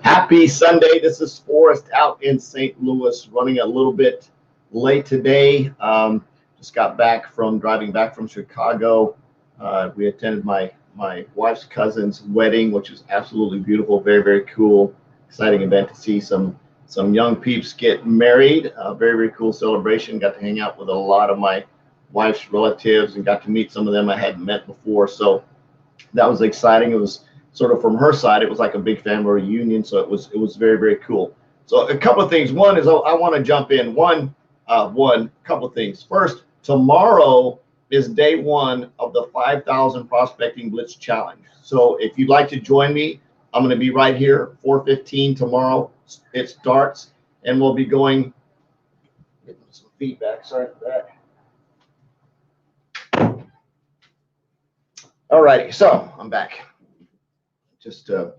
Happy Sunday. This is Forrest out in St. Louis, running a little bit late today. Just got back from driving back from Chicago. We attended my wife's cousin's wedding, which is absolutely beautiful. Very, very cool, exciting event to see some young peeps get married. Very, very cool celebration. Got to hang out with a lot of my wife's relatives and got to meet some of them I hadn't met before. So that was exciting. It was sort of from her side, it was like a big family reunion. So it was very, very cool. So a couple of things. One is I want to jump in. One couple of things. First, tomorrow is day one of the 5,000 Prospecting Blitz Challenge. So if you'd like to join me, I'm going to be right here, 4:15 tomorrow. It starts, and we'll be going. Getting some feedback. Sorry for that. All righty, so I'm back. Just felt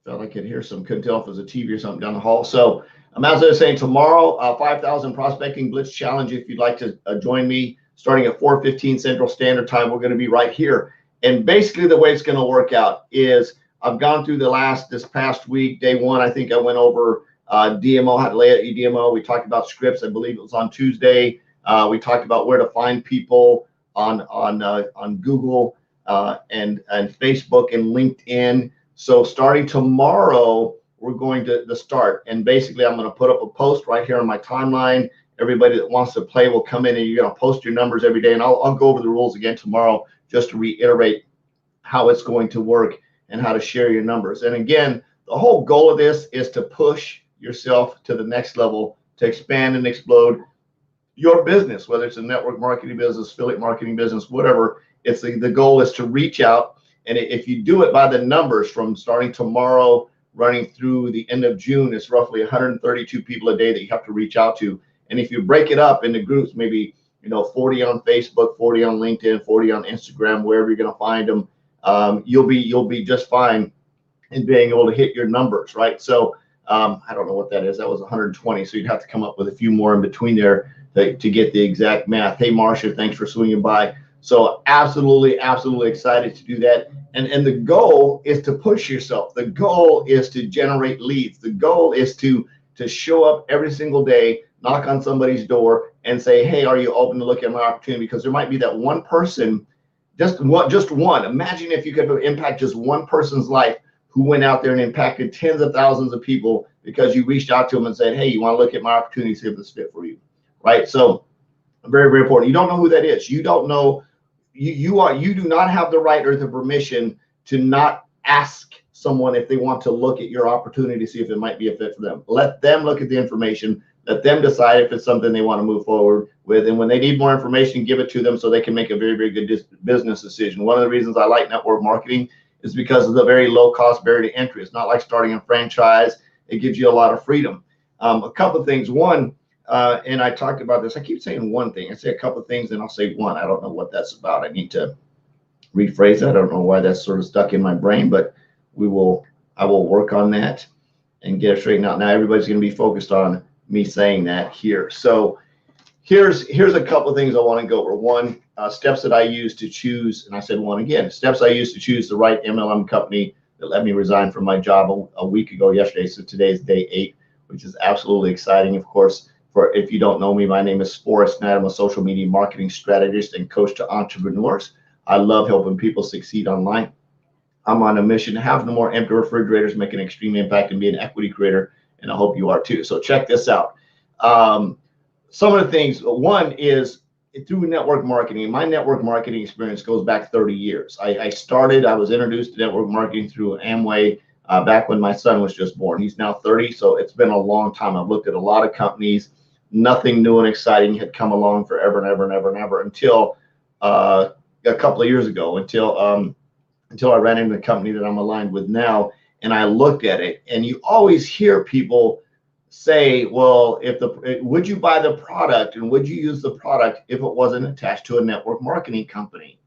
I could hear some, couldn't tell if it was a TV or something down the hall. So as I was saying, tomorrow, 5,000 Prospecting Blitz Challenge. If you'd like to join me, starting at 4:15 Central Standard Time, we're going to be right here. And basically the way it's going to work out is I've gone through this past week, day one, I think I went over DMO, how to lay out your DMO. We talked about scripts. I believe it was on Tuesday. We talked about where to find people on Google and Facebook and LinkedIn. So starting tomorrow, we're going to start. And basically, I'm going to put up a post right here on my timeline. Everybody that wants to play will come in, and you're going to post your numbers every day. And I'll go over the rules again tomorrow just to reiterate how it's going to work and how to share your numbers. And again, the whole goal of this is to push yourself to the next level, to expand and explode your business, whether it's a network marketing business, affiliate marketing business, whatever. It's the goal is to reach out. And if you do it by the numbers from starting tomorrow, running through the end of June, it's roughly 132 people a day that you have to reach out to. And if you break it up into groups, maybe 40 on Facebook, 40 on LinkedIn, 40 on Instagram, wherever you're going to find them, you'll be just fine in being able to hit your numbers, right? So I don't know what that is. That was 120. So you'd have to come up with a few more in between there to get the exact math. Hey, Marcia, thanks for swinging by. So absolutely excited to do that. And the goal is to push yourself. The goal is to generate leads. The goal is to show up every single day, knock on somebody's door and say, hey, are you open to look at my opportunity? Because there might be that one person, just one. Imagine if you could impact just one person's life who went out there and impacted tens of thousands of people because you reached out to them and said, hey, you want to look at my opportunity, see if it's fit for you, right? So very, very important. You don't know who that is. You don't know. You do not have the right or the permission to not ask someone if they want to look at your opportunity, see if it might be a fit for them. Let them look at the information. Let them decide if it's something they want to move forward with. And when they need more information, give it to them so they can make a very, very good business decision. One of the reasons I like network marketing is because of the very low cost barrier to entry. It's not like starting a franchise. It gives you a lot of freedom. A couple of things. One, and I talked about this. I keep saying one thing. I say a couple of things, and I'll say one. I don't know what that's about. I need to rephrase that. I don't know why that's sort of stuck in my brain, but I will work on that and get it straightened out. Now everybody's going to be focused on me saying that here. So here's a couple of things I want to go over. One, steps that I use to choose, and I said one again, steps I use to choose the right MLM company that let me resign from my job a week ago yesterday. So today is day 8, which is absolutely exciting. Of course, if you don't know me, my name is Forrest Knight. I'm a social media marketing strategist and coach to entrepreneurs. I love helping people succeed online. I'm on a mission to have no more empty refrigerators, make an extreme impact, and be an equity creator, and I hope you are too. So check this out. Some of the things, one is through network marketing. My network marketing experience goes back 30 years. I was introduced to network marketing through Amway back when my son was just born. He's now 30, so it's been a long time. I've looked at a lot of companies. Nothing new and exciting had come along forever and ever and ever and ever until a couple of years ago, until I ran into the company that I'm aligned with now, and I looked at it. And you always hear people say, well, would you buy the product and would you use the product if it wasn't attached to a network marketing company?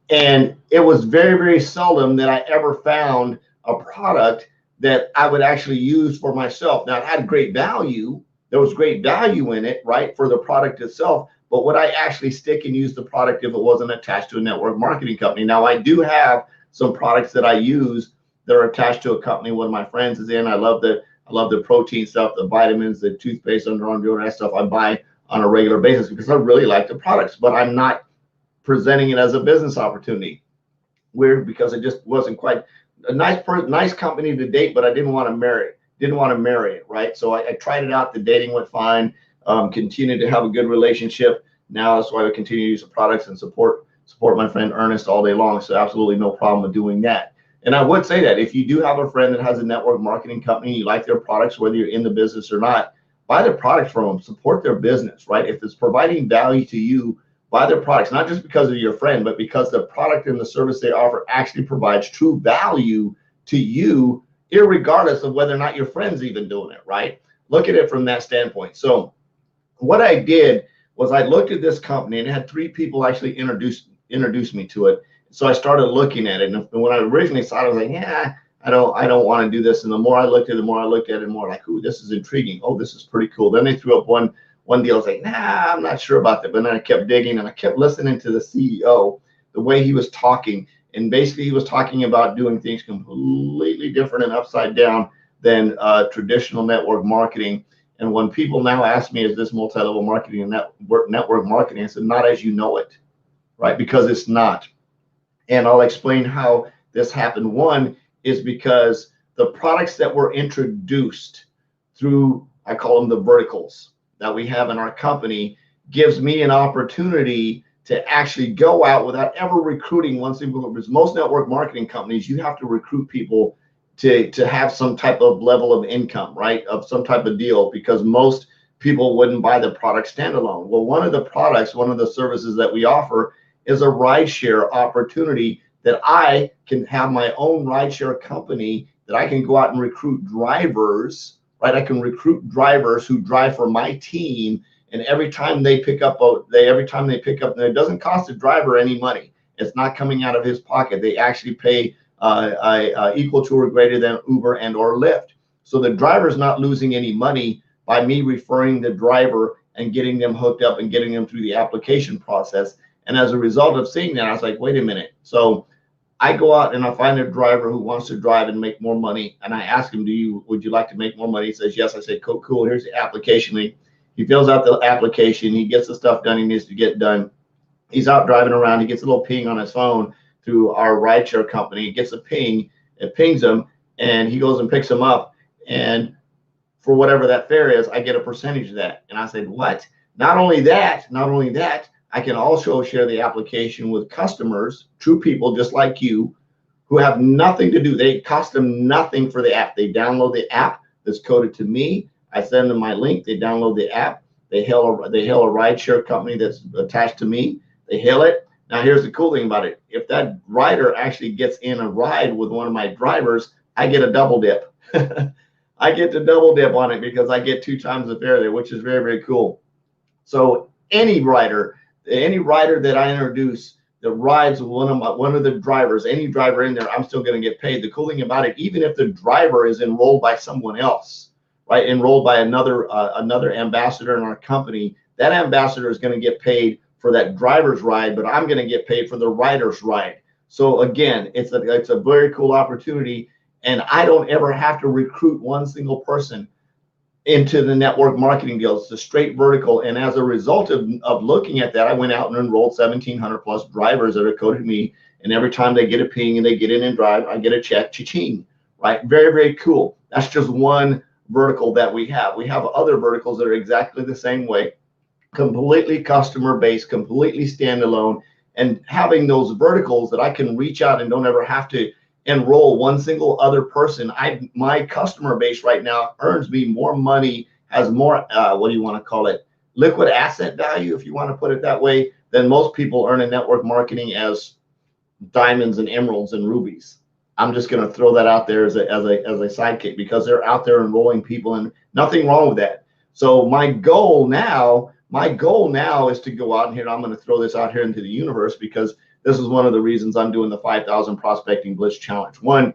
And it was very, very seldom that I ever found a product that I would actually use for myself. Now, it had great value. There was great value in it, right, for the product itself. But would I actually stick and use the product if it wasn't attached to a network marketing company? Now, I do have some products that I use that are attached to a company one of my friends is in. I love the protein stuff, the vitamins, the toothpaste, underarm deodorant, that stuff I buy on a regular basis because I really like the products, but I'm not presenting it as a business opportunity. Weird, because it just wasn't quite a nice company to date, but I didn't want to marry it, right? So I tried it out. The dating went fine. Continued to have a good relationship. Now that's why I continue to use the products and support my friend Ernest all day long. So absolutely no problem with doing that. And I would say that if you do have a friend that has a network marketing company, you like their products, whether you're in the business or not, buy their products from them, support their business, right? If it's providing value to you, buy their products, not just because of your friend, but because the product and the service they offer actually provides true value to you, irregardless of whether or not your friend's even doing it, right? Look at it from that standpoint. So what I did was I looked at this company, and it had 3 people actually introduce me to it. So I started looking at it, and when I originally saw it, I was like, yeah, I don't want to do this. And the more I looked at it, the more like, ooh, this is intriguing. Oh, this is pretty cool. Then they threw up one deal. I was like, nah, I'm not sure about that. But then I kept digging, and I kept listening to the CEO, the way he was talking. And basically he was talking about doing things completely different and upside down than traditional network marketing. And when people now ask me, is this multi-level marketing and network marketing? I said, not as you know it, right? Because it's not. And I'll explain how this happened. One is because the products that were introduced through, I call them the verticals that we have in our company, gives me an opportunity to actually go out without ever recruiting one single, because most network marketing companies, you have to recruit people to have some type of level of income, right? Of some type of deal, because most people wouldn't buy the product standalone. Well, one of the services that we offer is a rideshare opportunity that I can have my own rideshare company that I can go out and recruit drivers, right? I can recruit drivers who drive for my team, and every time they pick up, and it doesn't cost the driver any money. It's not coming out of his pocket. They actually pay equal to or greater than Uber and or Lyft. So the driver's not losing any money by me referring the driver and getting them hooked up and getting them through the application process. And as a result of seeing that, I was like, wait a minute. So I go out and I find a driver who wants to drive and make more money. And I ask him, would you like to make more money? He says, yes. I say, cool. Here's the application link. He fills out the application. He gets the stuff done he needs to get done. He's out driving around. He gets a little ping on his phone through our rideshare company. He gets a ping. It pings him, and he goes and picks him up. And for whatever that fare is, I get a percentage of that. And I said, what? Not only that, I can also share the application with customers, true people just like you, who have nothing to do. They cost them nothing for the app. They download the app that's coded to me. I send them my link. They download the app. They hail a rideshare company that's attached to me. They hail it. Now, here's the cool thing about it. If that rider actually gets in a ride with one of my drivers, I get a double dip. I get to double dip on it because I get 2 times the fare there, which is very, very cool. So any rider that I introduce that rides one of the drivers, any driver in there, I'm still going to get paid. The cool thing about it, even if the driver is enrolled by someone else, right, enrolled by another ambassador in our company, that ambassador is going to get paid for that driver's ride, but I'm going to get paid for the rider's ride. So again, it's a very cool opportunity, and I don't ever have to recruit one single person into the network marketing deals. It's a straight vertical. And as a result of looking at that, I went out and enrolled 1,700 plus drivers that are coded me. And every time they get a ping and they get in and drive, I get a check, cha-ching, right? Very, very cool. That's just one vertical that we have. We have other verticals that are exactly the same way, completely customer based, completely standalone. And having those verticals that I can reach out and don't ever have to enroll one single other person. My customer base right now earns me more money, has more, what do you want to call it? Liquid asset value, if you want to put it that way, than most people earn in network marketing as diamonds and emeralds and rubies. I'm just going to throw that out there as a sidekick because they're out there enrolling people, and nothing wrong with that. So my goal now is to go out here. I'm going to throw this out here into the universe because this is one of the reasons I'm doing the 5,000 Prospecting Blitz Challenge. One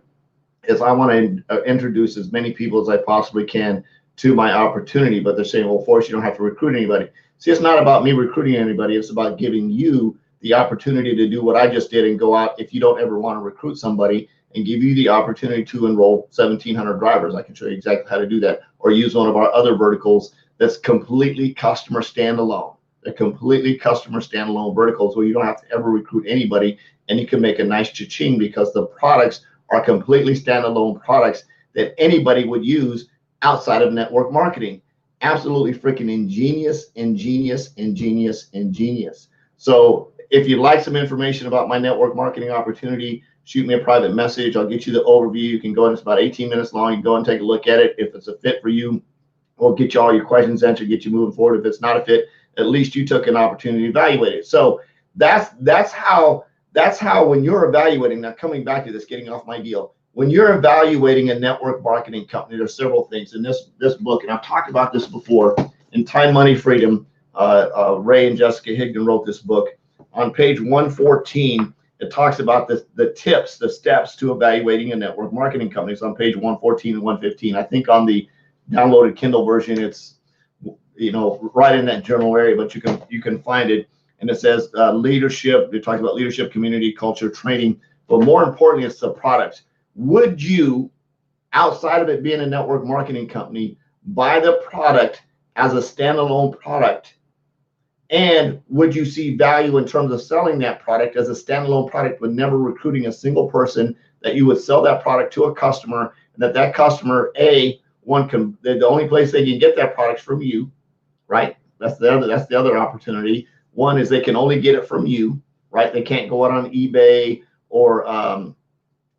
is I want to introduce as many people as I possibly can to my opportunity, but they're saying, well, Forrest, you don't have to recruit anybody. See, it's not about me recruiting anybody. It's about giving you the opportunity to do what I just did and go out if you don't ever want to recruit somebody and give you the opportunity to enroll 1,700 drivers. I can show you exactly how to do that, or use one of our other verticals that's completely customer standalone. They're completely customer standalone verticals where you don't have to ever recruit anybody, and you can make a nice cha-ching because the products are completely standalone products that anybody would use outside of network marketing. Absolutely freaking ingenious, ingenious, ingenious, ingenious. So if you'd like some information about my network marketing opportunity, shoot me a private message. I'll get you the overview. You can go in, it's about 18 minutes long. You can go and take a look at it. If it's a fit for you, we'll get you all your questions answered, get you moving forward. If it's not a fit, at least you took an opportunity to evaluate it. So that's how when you're evaluating, now coming back to this, getting off my deal, when you're evaluating a network marketing company, there's several things in this book, and I've talked about this before. In Time, Money, Freedom, Ray and Jessica Higdon wrote this book. On page 114, it talks about the tips, the steps to evaluating a network marketing company. It's on page 114 and 115. I think on the downloaded Kindle version, it's right in that journal area, but you can find it. And it says leadership. It talks about leadership, community, culture, training, but more importantly, it's the products. Would you, outside of it being a network marketing company, buy the product as a standalone product? And would you see value in terms of selling that product as a standalone product with never recruiting a single person, that you would sell that product to a customer, and that customer, the only place they can get that product from you, right? That's the other opportunity. One is they can only get it from you, right? They can't go out on eBay, or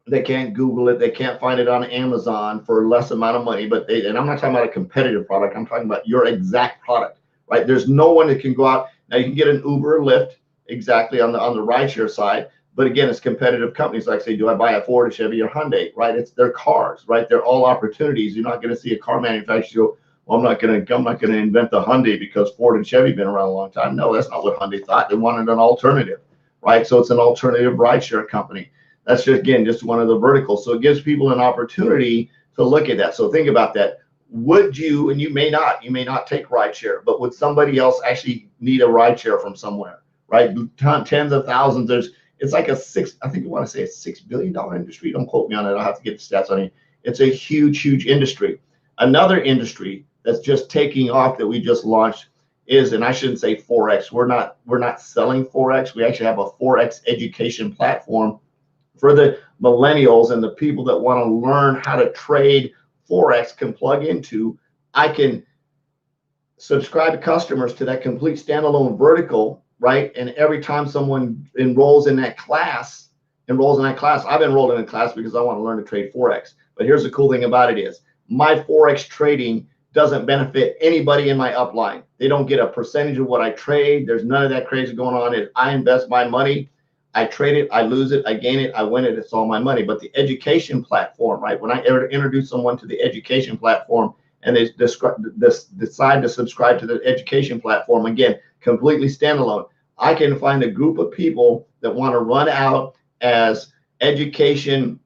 they can't Google it. They can't find it on Amazon for less amount of money. And I'm not talking about a competitive product. I'm talking about your exact product, right? There's no one that can go out. Now you can get an Uber or Lyft exactly on the rideshare side, but again, it's competitive companies. Like, say, do I buy a Ford, a Chevy, or Hyundai, right? They're cars, right? They're all opportunities. You're not going to see a car manufacturer go, well, I'm not going to invent the Hyundai because Ford and Chevy have been around a long time. No, that's not what Hyundai thought. They wanted an alternative, right? So it's an alternative rideshare company. That's just one of the verticals. So it gives people an opportunity to look at that. So think about that. Would you, and you may not take rideshare, but would somebody else actually need a rideshare from somewhere, right? Tens of thousands. It's like I think you want to say a $6 billion industry. Don't quote me on it. I'll have to get the stats on it. It's a huge, huge industry. Another industry that's just taking off that we just launched is, and I shouldn't say Forex. We're not selling Forex. We actually have a Forex education platform for the millennials and the people that want to learn how to trade Forex can plug into. I can subscribe customers to that complete standalone vertical, right? And every time someone enrolls in that class, I've enrolled in a class because I want to learn to trade Forex. But here's the cool thing about it is my Forex trading doesn't benefit anybody in my upline. They don't get a percentage of what I trade. There's none of that crazy going on. I invest my money. I trade it, I lose it, I gain it, I win it, it's all my money. But the education platform, right? When I ever introduce someone to the education platform and they decide to subscribe to the education platform, again, completely standalone, I can find a group of people that want to run out as education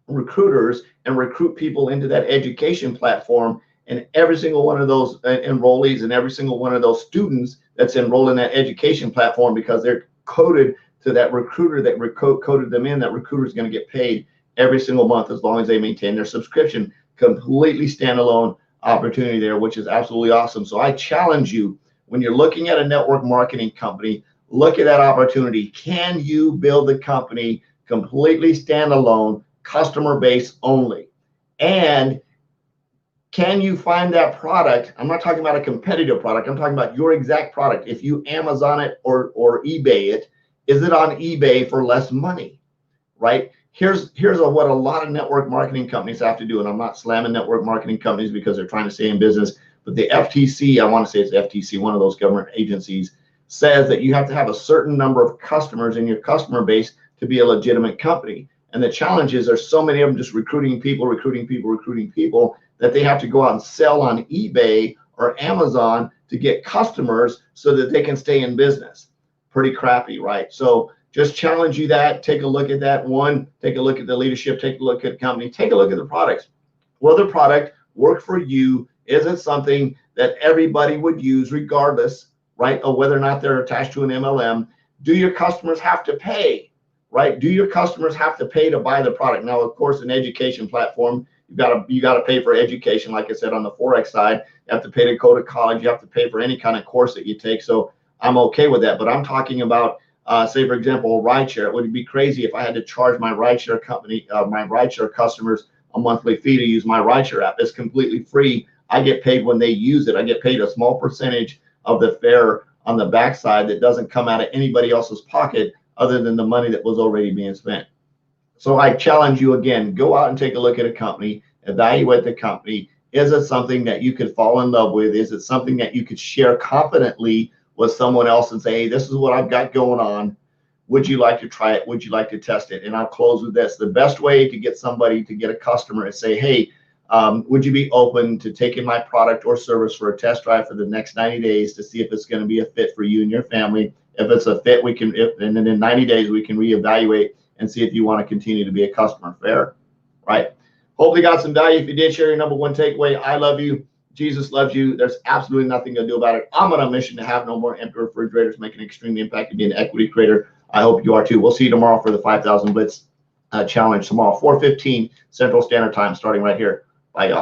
recruiters and recruit people into that education platform. And every single one of those enrollees and every single one of those students that's enrolled in that education platform, because they're coded to that recruiter that coded them in, that recruiter is going to get paid every single month as long as they maintain their subscription. Completely standalone opportunity there, which is absolutely awesome. So I challenge you, when you're looking at a network marketing company, look at that opportunity. Can you build the company completely standalone, customer base only? And can you find that product? I'm not talking about a competitive product. I'm talking about your exact product. If you Amazon it or eBay it, is it on eBay for less money, right? Here's what a lot of network marketing companies have to do, and I'm not slamming network marketing companies because they're trying to stay in business, but the FTC, I want to say it's FTC, one of those government agencies, says that you have to have a certain number of customers in your customer base to be a legitimate company. And the challenge is there's so many of them just recruiting people, that they have to go out and sell on eBay or Amazon to get customers so that they can stay in business. Pretty crappy, right? So just challenge you that. Take a look at that. One, take a look at the leadership, take a look at the company, take a look at the products. Will the product work for you? Is it something that everybody would use regardless, right, of whether or not they're attached to an MLM? Do your customers have to pay? right? Do your customers have to pay to buy the product? Now, of course, an education platform, you gotta pay for education. Like I said, on the Forex side, you have to pay to go to college. You have to pay for any kind of course that you take. So I'm okay with that. But I'm talking about, say, for example, rideshare. It would be crazy if I had to charge my rideshare company, my rideshare customers a monthly fee to use my rideshare app. It's completely free. I get paid when they use it. I get paid a small percentage of the fare on the backside that doesn't come out of anybody else's pocket other than the money that was already being spent. So I challenge you again, go out and take a look at a company, evaluate the company. Is it something that you could fall in love with? Is it something that you could share confidently with someone else and say, hey, this is what I've got going on. Would you like to try it? Would you like to test it? And I'll close with this. The best way to get somebody to get a customer is say, hey, would you be open to taking my product or service for a test drive for the next 90 days to see if it's going to be a fit for you and your family? If it's a fit, and then in 90 days, we can reevaluate and see if you want to continue to be a customer. Fair, right? Hopefully got some value. If you did, share your number one takeaway. I love you. Jesus loves you. There's absolutely nothing to do about it. I'm on a mission to have no more empty refrigerators, make an extreme impact, and be an equity creator. I hope you are too. We'll see you tomorrow for the 5,000 Blitz challenge tomorrow, 4:15 Central Standard Time, starting right here. Bye, y'all.